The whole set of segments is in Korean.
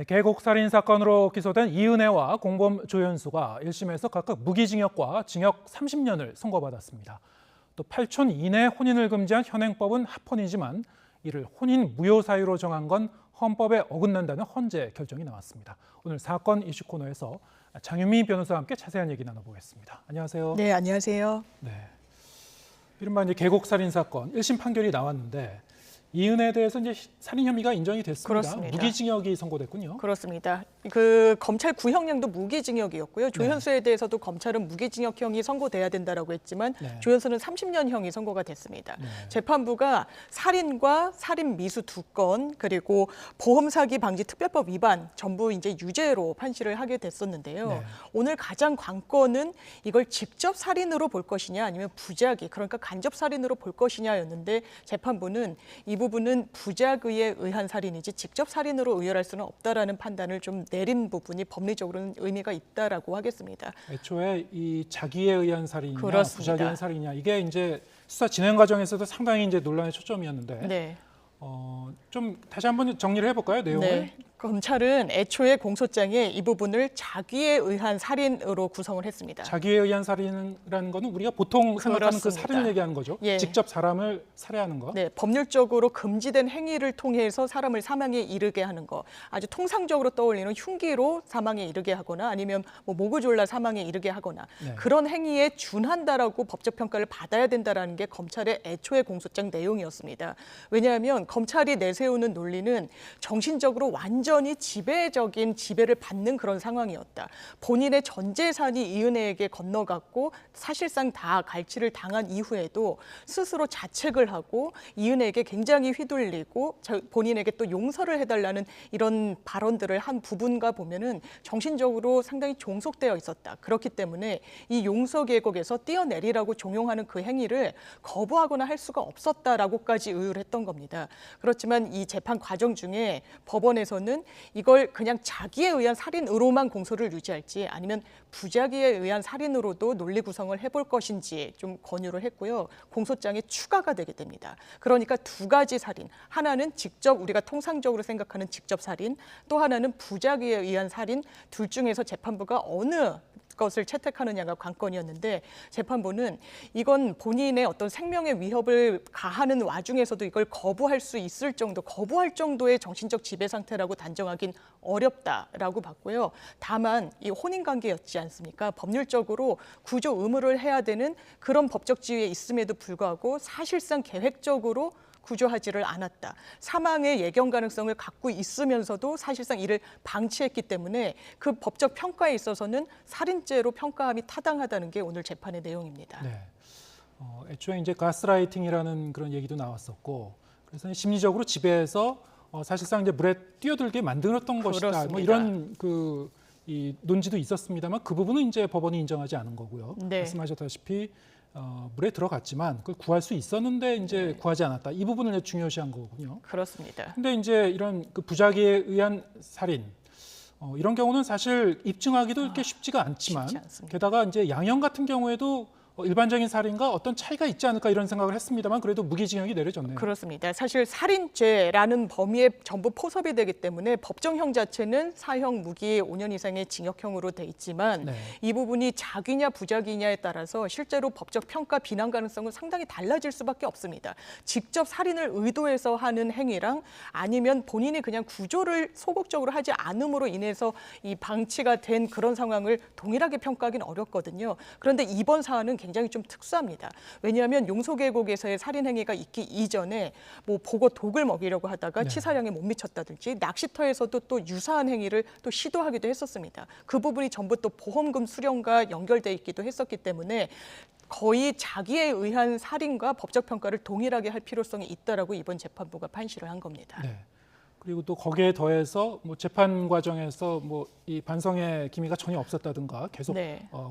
계곡살인 사건으로 기소된 이은혜와 공범 조현수가 1심에서 각각 무기징역과 징역 30년을 선고받았습니다. 또 8촌 이내 혼인을 금지한 현행법은 합헌이지만 이를 혼인 무효 사유로 정한 건 헌법에 어긋난다는 헌재 결정이 나왔습니다. 오늘 사건 이슈 코너에서 장유미 변호사와 함께 자세한 얘기 나눠보겠습니다. 안녕하세요. 네, 안녕하세요. 네, 이른바 이제 계곡살인 사건 1심 판결이 나왔는데 이은혜에 대해서 이제 살인 혐의가 인정이 됐습니다. 그렇습니다. 무기징역이 선고됐군요. 그렇습니다. 검찰 구형량도 무기징역이었고요. 조현수에 대해서도 검찰은 무기징역형이 선고돼야 된다라고 했지만 조현수는 30년형이 선고가 됐습니다. 재판부가 살인과 살인 미수 2건 그리고 보험 사기 방지 특별법 위반 전부 이제 유죄로 판시를 하게 됐었는데요. 오늘 가장 관건은 이걸 직접 살인으로 볼 것이냐 아니면 부작위 그러니까 간접 살인으로 볼 것이냐였는데 재판부는 이 부분은 부작위에 의한 살인이지 직접 살인으로 의열할 수는 없다라는 판단을 좀 내린 부분이 법리적으로는 의미가 있다라고 하겠습니다. 애초에 이 자기에 의한 살인이냐, 그렇습니다. 부작위에 의한 살인이냐 이게 이제 수사 진행 과정에서도 상당히 이제 논란의 초점이었는데 네. 좀 다시 한번 정리를 해볼까요, 내용을? 네. 검찰은 애초에 공소장에 이 부분을 자기에 의한 살인으로 구성을 했습니다. 자기에 의한 살인이라는 거는 우리가 보통 생각하는 그 그렇습니다. 살인을 얘기하는 거죠. 예. 직접 사람을 살해하는 거. 네, 법률적으로 금지된 행위를 통해서 사람을 사망에 이르게 하는 거. 아주 통상적으로 떠올리는 흉기로 사망에 이르게 하거나 아니면 뭐 목을 졸라 사망에 이르게 하거나 그런 행위에 준한다라고 법적 평가를 받아야 된다라는 게 검찰의 애초의 공소장 내용이었습니다. 왜냐하면 검찰이 내세우는 논리는 정신적으로 완전히 지배적인 지배를 받는 그런 상황이었다. 본인의 전 재산이 이은혜에게 건너갔고 사실상 다 갈취를 당한 이후에도 스스로 자책을 하고 이은혜에게 굉장히 휘둘리고 본인에게 또 용서를 해달라는 이런 발언들을 한 부분과 보면은 정신적으로 상당히 종속되어 있었다. 그렇기 때문에 이 용서 계곡에서 뛰어내리라고 종용하는 그 행위를 거부하거나 할 수가 없었다라고까지 의율을 했던 겁니다. 그렇지만 이 재판 과정 중에 법원에서는 이걸 그냥 자기에 의한 살인으로만 공소를 유지할지 아니면 부작위에 의한 살인으로도 논리 구성을 해볼 것인지 좀 권유를 했고요. 공소장에 추가가 되게 됩니다. 그러니까 두 가지 살인, 하나는 직접 우리가 통상적으로 생각하는 직접 살인, 또 하나는 부작위에 의한 살인, 둘 중에서 재판부가 어느 것을 채택하느냐가 관건이었는데 재판부는 이건 본인의 어떤 생명의 위협을 가하는 와중에서도 이걸 거부할 수 있을 정도, 거부할 정도의 정신적 지배 상태라고 단정하긴 어렵다라고 봤고요. 다만 이 혼인관계였지 않습니까? 법률적으로 구조 의무를 해야 되는 그런 법적 지위에 있음에도 불구하고 사실상 계획적으로 구조하지를 않았다. 사망의 예견 가능성을 갖고 있으면서도 사실상 이를 방치했기 때문에 그 법적 평가에 있어서는 살인죄로 평가함이 타당하다는 게 오늘 재판의 내용입니다. 네. 애초에 이제 가스라이팅이라는 그런 얘기도 나왔었고, 그래서 심리적으로 지배해서 사실상 이제 물에 뛰어들게 만들었던 것이다. 뭐 이런 이 논지도 있었습니다만 그 부분은 이제 법원이 인정하지 않은 거고요. 말씀하셨다시피 물에 들어갔지만 그걸 구할 수 있었는데 이제 구하지 않았다. 이 부분을 중요시한 거군요. 그렇습니다. 근데 이제 이런 그 부작위에 의한 살인 이런 경우는 사실 입증하기도 이렇게 쉽지가 않지만 게다가 이제 양형 같은 경우에도 일반적인 살인과 어떤 차이가 있지 않을까 이런 생각을 했습니다만 그래도 무기징역이 내려졌네요. 그렇습니다. 사실 살인죄라는 범위에 전부 포섭이 되기 때문에 법정형 자체는 사형 무기 5년 이상의 징역형으로 돼 있지만 이 부분이 자기냐 부작위냐에 따라서 실제로 법적 평가 비난 가능성은 상당히 달라질 수밖에 없습니다. 직접 살인을 의도해서 하는 행위랑 아니면 본인이 그냥 구조를 소극적으로 하지 않음으로 인해서 이 방치가 된 그런 상황을 동일하게 평가하기는 어렵거든요. 그런데 이번 사안은 굉장히 좀 특수합니다. 왜냐하면 용서계곡에서의 살인 행위가 있기 이전에 뭐 보고 독을 먹이려고 하다가 치사량에 못 미쳤다든지 낚시터에서도 또 유사한 행위를 또 시도하기도 했었습니다. 그 부분이 전부 또 보험금 수령과 연결돼 있기도 했었기 때문에 거의 자기에 의한 살인과 법적 평가를 동일하게 할 필요성이 있다라고 이번 재판부가 판시를 한 겁니다. 네. 그리고 또 거기에 더해서 뭐 재판 과정에서 뭐 이 반성의 기미가 전혀 없었다든가 계속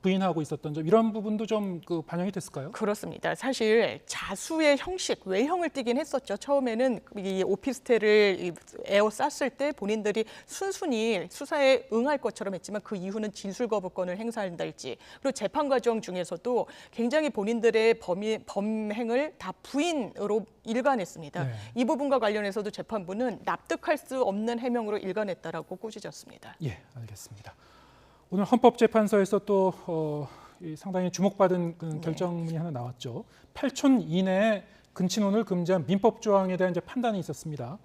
부인하고 있었던 점 이런 부분도 좀 그 반영이 됐을까요? 그렇습니다. 사실 자수의 형식, 외형을 띠긴 했었죠. 처음에는 이 오피스텔을 에워쌌을 때 본인들이 순순히 수사에 응할 것처럼 했지만 그 이후는 진술 거부권을 행사한달지 그리고 재판 과정 중에서도 굉장히 본인들의 범행을 다 부인으로 일관했습니다. 이 부분과 관련해서도 재판부는 납득 납득할 수 없는 해명으로 일관했다라고 꾸짖었습니다. 예, 알겠습니다. 오늘 헌법재판소에서 또 상당히 주목받은 그 결정문이 하나 나왔죠. 8촌 이내에 근친혼을 금지한 민법 조항에 대한 이제 판단이 있었습니다.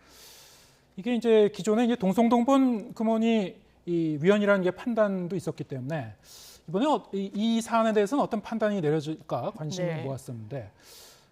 이게 이제 기존에 이제 동성동본 금혼이 이 위헌이라는 게 판단도 있었기 때문에 이번에 이 사안에 대해서는 어떤 판단이 내려질까 관심을 모았었는데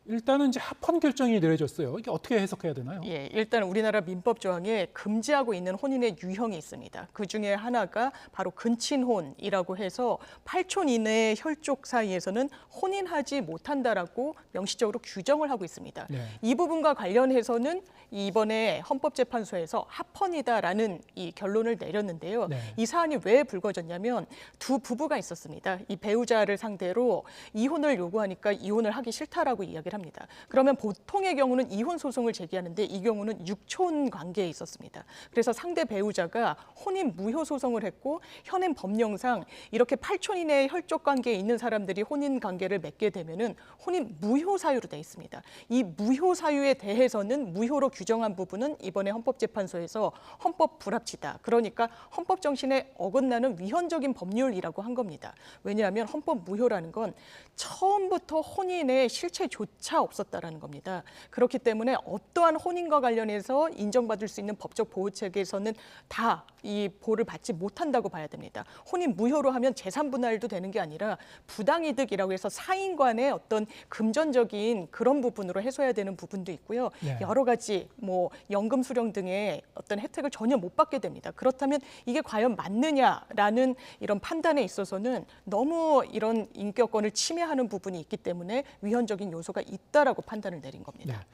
일단은 이제 합헌 결정이 내려졌어요. 이게 어떻게 해석해야 되나요? 예, 일단 우리나라 민법 조항에 금지하고 있는 혼인의 유형이 있습니다. 그 중에 하나가 바로 근친혼이라고 해서 8촌 이내의 혈족 사이에서는 혼인하지 못한다라고 명시적으로 규정을 하고 있습니다. 네. 이 부분과 관련해서는 이번에 헌법재판소에서 합헌이다라는 이 결론을 내렸는데요. 네. 이 사안이 왜 불거졌냐면 두 부부가 있었습니다. 이 배우자를 상대로 이혼을 요구하니까 이혼을 하기 싫다라고 이야기를 합니다. 그러면 보통의 경우는 이혼 소송을 제기하는데 이 경우는 육촌 관계에 있었습니다. 그래서 상대 배우자가 혼인 무효 소송을 했고 현행 법령상 이렇게 8촌 이내의 혈족 관계에 있는 사람들이 혼인 관계를 맺게 되면은 혼인 무효 사유로 돼 있습니다. 이 무효 사유에 대해서는 무효로 규정한 부분은 이번에 헌법재판소에서 헌법 불합치다. 그러니까 헌법 정신에 어긋나는 위헌적인 법률이라고 한 겁니다. 왜냐하면 헌법 무효라는 건 처음부터 혼인의 실체조차 없었다라는 겁니다. 그렇기 때문에 어떠한 혼인과 관련해서 인정받을 수 있는 법적 보호 체계에서는 다 이 보호를 받지 못한다고 봐야 됩니다. 혼인 무효로 하면 재산 분할도 되는 게 아니라 부당이득이라고 해서 사인 간의 어떤 금전적인 그런 부분으로 해소해야 되는 부분도 있고요. 네. 여러 가지 뭐 연금 수령 등의 어떤 혜택을 전혀 못 받게 됩니다. 그렇다면 이게 과연 맞느냐라는 이런 판단에 있어서는 너무 이런 인격권을 침해하는 부분이 있기 때문에 위헌적인 요소가 있다라고 판단을 내린 겁니다. 네.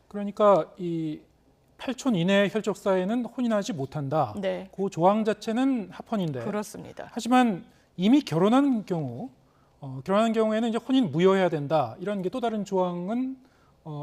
그러니까 이 8촌 이내의 혈족 사이에는 혼인하지 못한다. 네. 그 조항 자체는 합헌인데. 그렇습니다. 하지만 이미 결혼한 경우, 결혼한 경우에는 이제 혼인 무효해야 된다. 이런 게 또 다른 조항은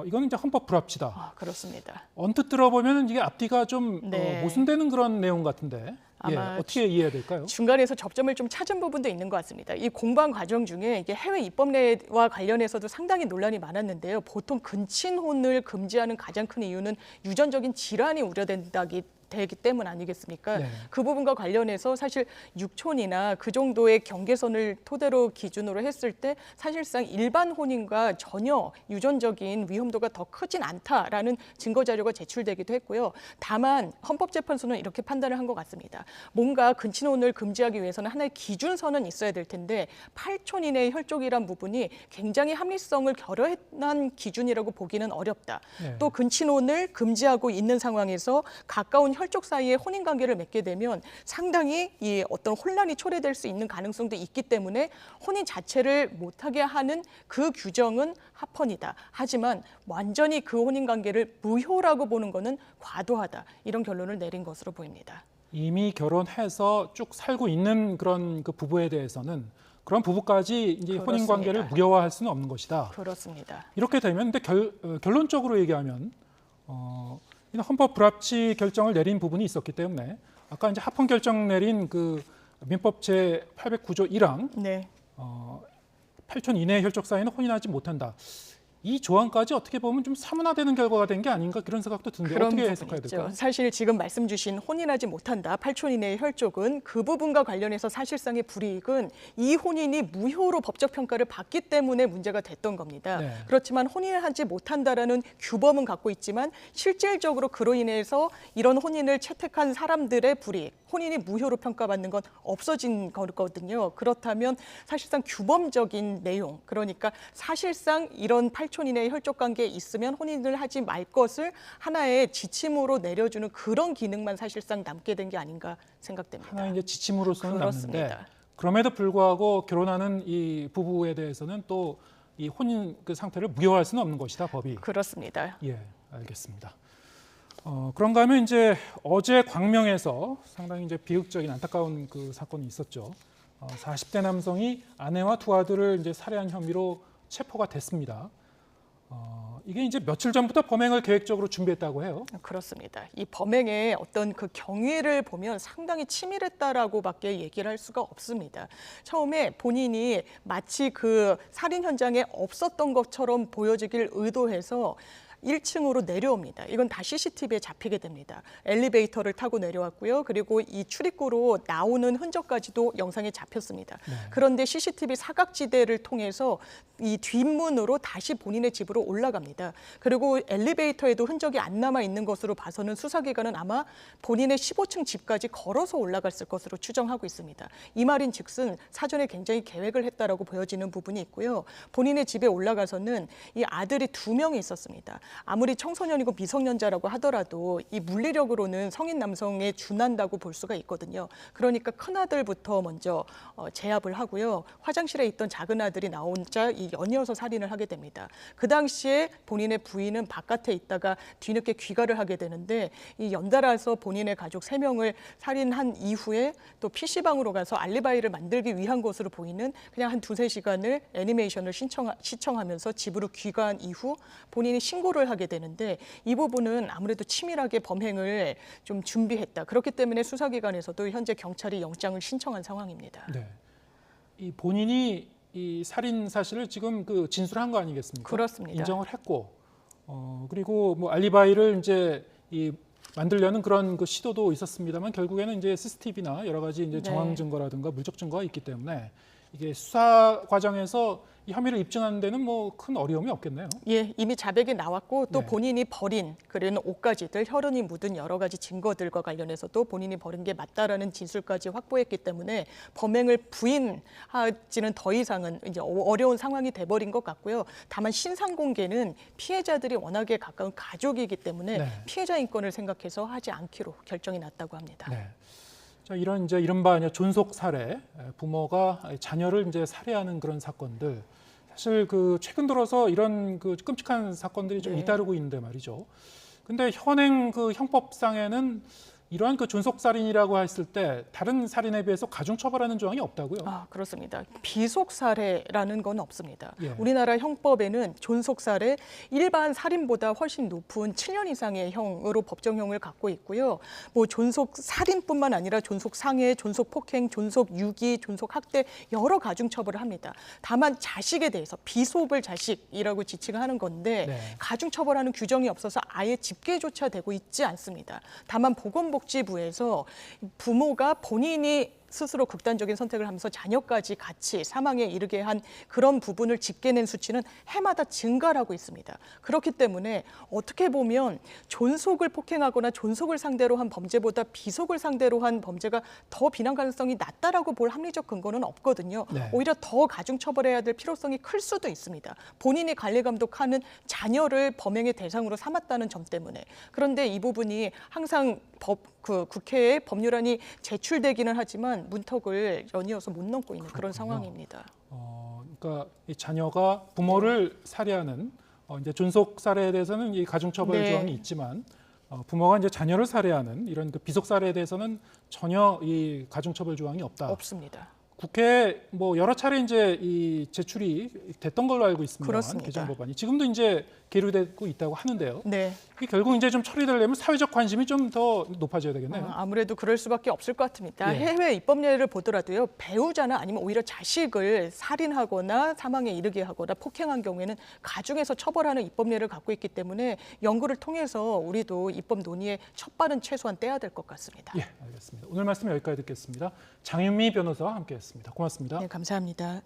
이거는 이제 헌법 불합치다. 그렇습니다. 언뜻 들어보면 이게 앞뒤가 좀 네. 모순되는 그런 내용 같은데. 아마 어떻게 이해해야 될까요? 중간에서 접점을 좀 찾은 부분도 있는 것 같습니다. 이 공방 과정 중에 이게 해외 입법례와 관련해서도 상당히 논란이 많았는데요. 보통 근친혼을 금지하는 가장 큰 이유는 유전적인 질환이 우려된다기 되기 때문 아니겠습니까? 네. 그 부분과 관련해서 사실 육촌이나 그 정도의 경계선을 토대로 기준으로 했을 때 사실상 일반 혼인과 전혀 유전적인 위험도가 더 크진 않다라는 증거 자료가 제출되기도 했고요. 다만 헌법재판소는 이렇게 판단을 한 것 같습니다. 뭔가 근친혼을 금지하기 위해서는 하나의 기준선은 있어야 될 텐데 8촌 이내의 혈족이란 부분이 굉장히 합리성을 결여한 기준이라고 보기는 어렵다. 네. 또 근친혼을 금지하고 있는 상황에서 가까운 혈족 사이에 혼인 관계를 맺게 되면 상당히 이 어떤 혼란이 초래될 수 있는 가능성도 있기 때문에 혼인 자체를 못하게 하는 그 규정은 합헌이다. 하지만 완전히 그 혼인 관계를 무효라고 보는 것은 과도하다. 이런 결론을 내린 것으로 보입니다. 이미 결혼해서 쭉 살고 있는 그런 그 부부에 대해서는 그런 부부까지 이제 그렇습니다. 혼인 관계를 무효화할 수는 없는 것이다. 그렇습니다. 이렇게 되면 근데 결론적으로 얘기하면 헌법 불합치 결정을 내린 부분이 있었기 때문에 아까 이제 합헌 결정 내린 그 민법 제 809조 1항 네. 8촌 이내의 혈족 사이는 혼인하지 못한다. 이 조항까지 어떻게 보면 좀 사문화되는 결과가 된 게 아닌가 그런 생각도 드는데 그런 어떻게 부분이 해석해야 있죠. 될까요? 사실 지금 말씀 주신 혼인하지 못한다. 8촌 이내의 혈족은 그 부분과 관련해서 사실상의 불이익은 이 혼인이 무효로 법적 평가를 받기 때문에 문제가 됐던 겁니다. 네. 그렇지만 혼인을 하지 못한다라는 규범은 갖고 있지만 실질적으로 그로 인해서 이런 혼인을 채택한 사람들의 불이익, 혼인이 무효로 평가받는 건 없어진 거거든요. 그렇다면 사실상 규범적인 내용, 그러니까 사실상 이런 8촌 이내의 혈족 관계에 있으면 혼인을 하지 말 것을 하나의 지침으로 내려주는 그런 기능만 사실상 남게 된 게 아닌가 생각됩니다. 하나 이제 지침으로서는 그렇습니다. 남는데 그럼에도 불구하고 결혼하는 이 부부에 대해서는 또 이 혼인 그 상태를 무효할 수는 없는 것이다 법이. 그렇습니다. 예, 알겠습니다. 그런가 하면 이제 어제 광명에서 상당히 이제 비극적인 안타까운 그 사건이 있었죠. 40대 남성이 아내와 두 아들을 이제 살해한 혐의로 체포가 됐습니다. 이게 이제 며칠 전부터 범행을 계획적으로 준비했다고 해요. 그렇습니다. 이 범행의 어떤 그 경위를 보면 상당히 치밀했다라고밖에 얘기를 할 수가 없습니다. 처음에 본인이 마치 그 살인 현장에 없었던 것처럼 보여지길 의도해서 1층으로 내려옵니다. 이건 다 CCTV에 잡히게 됩니다. 엘리베이터를 타고 내려왔고요. 그리고 이 출입구로 나오는 흔적까지도 영상에 잡혔습니다. 그런데 CCTV 사각지대를 통해서 이 뒷문으로 다시 본인의 집으로 올라갑니다. 그리고 엘리베이터에도 흔적이 안 남아 있는 것으로 봐서는 수사기관은 아마 본인의 15층 집까지 걸어서 올라갔을 것으로 추정하고 있습니다. 이 말인즉슨 사전에 굉장히 계획을 했다라고 보여지는 부분이 있고요. 본인의 집에 올라가서는 이 아들이 2명이 있었습니다. 아무리 청소년이고 미성년자라고 하더라도 이 물리력으로는 성인 남성에 준한다고 볼 수가 있거든요. 그러니까 큰아들부터 먼저 제압을 하고요. 화장실에 있던 작은 아들이 나 혼자 이 연이어서 살인을 하게 됩니다. 그 당시에 본인의 부인은 바깥에 있다가 뒤늦게 귀가를 하게 되는데 이 연달아서 본인의 가족 3명을 살인한 이후에 또 PC방으로 가서 알리바이를 만들기 위한 것으로 보이는 그냥 한 2-3시간을 애니메이션을 시청하면서 집으로 귀가한 이후 본인이 신고를 하게 되는데 이 부분은 아무래도 치밀하게 범행을 좀 준비했다. 그렇기 때문에 수사기관에서도 현재 경찰이 영장을 신청한 상황입니다. 네. 이 본인이 이 살인 사실을 지금 그 진술한 거 아니겠습니까? 그렇습니다. 인정을 했고, 그리고 뭐 알리바이를 이제 이 만들려는 그런 그 시도도 있었습니다만 결국에는 이제 CCTV나 여러 가지 이제 정황 증거라든가 물적 증거가 있기 때문에 이게 수사 과정에서 이 혐의를 입증하는 데는 뭐 큰 어려움이 없겠네요. 예, 이미 자백이 나왔고 또 네. 본인이 본인이 버린 그리는 옷가지들, 혈흔이 묻은 여러 가지 증거들과 관련해서도 본인이 버린 게 맞다라는 진술까지 확보했기 때문에 범행을 부인하지는 더 이상은 이제 어려운 상황이 돼버린 것 같고요. 다만 신상 공개는 피해자들이 워낙에 가까운 가족이기 때문에 네. 피해자 인권을 생각해서 하지 않기로 결정이 났다고 합니다. 네. 자, 이런 이제 이른바 존속 살해, 부모가 자녀를 이제 살해하는 그런 사건들, 사실 그 최근 들어서 이런 그 끔찍한 사건들이 좀 네. 잇따르고 있는데 말이죠. 근데 현행 그 형법상에는 이러한 그 존속살인이라고 했을 때 다른 살인에 비해서 가중처벌하는 조항이 없다고요? 아, 그렇습니다. 비속살해라는 건 없습니다. 예. 우리나라 형법에는 존속살해 일반 살인보다 훨씬 높은 7년 이상의 형으로 법정형을 갖고 있고요. 뭐 존속살인뿐만 아니라 존속상해, 존속폭행, 존속유기, 존속학대 여러 가중처벌을 합니다. 다만 자식에 대해서 비속을 자식이라고 지칭을 하는 건데 네. 가중처벌하는 규정이 없어서 아예 집계조차 되고 있지 않습니다. 다만 보건복지부에서 부모가 본인이 스스로 극단적인 선택을 하면서 자녀까지 같이 사망에 이르게 한 그런 부분을 집계낸 수치는 해마다 증가를 하고 있습니다. 그렇기 때문에 어떻게 보면 존속을 폭행하거나 존속을 상대로 한 범죄보다 비속을 상대로 한 범죄가 더 비난 가능성이 낮다라고 볼 합리적 근거는 없거든요. 네. 오히려 더 가중처벌해야 될 필요성이 클 수도 있습니다. 본인이 관리 감독하는 자녀를 범행의 대상으로 삼았다는 점 때문에. 그런데 이 부분이 항상 국회에 법률안이 제출되기는 하지만 문턱을 연이어서 못 넘고 있는 그런 상황입니다. 그러니까 이 자녀가 부모를 살해하는 이제 존속 살해에 대해서는 이 가중처벌 네. 조항이 있지만 부모가 이제 자녀를 살해하는 이런 그 비속 살해에 대해서는 전혀 이 가중처벌 조항이 없다. 없습니다. 국회에 뭐 여러 차례 이제 이 제출이 됐던 걸로 알고 있습니다. 그렇습니다. 개정 법안이 지금도 이제 계류되고 있다고 하는데요. 네. 이게 결국 이제 좀 처리되려면 사회적 관심이 좀 더 높아져야 되겠네요. 아무래도 그럴 수밖에 없을 것 같습니다. 예. 해외 입법 예를 보더라도요. 배우자나 아니면 오히려 자식을 살인하거나 사망에 이르게 하거나 폭행한 경우에는 가중해서 처벌하는 입법 예를 갖고 있기 때문에 연구를 통해서 우리도 입법 논의의 첫 발은 최소한 떼야 될 것 같습니다. 예, 알겠습니다. 오늘 말씀 여기까지 듣겠습니다. 장윤미 변호사와 함께했습니다. 고맙습니다. 네, 감사합니다.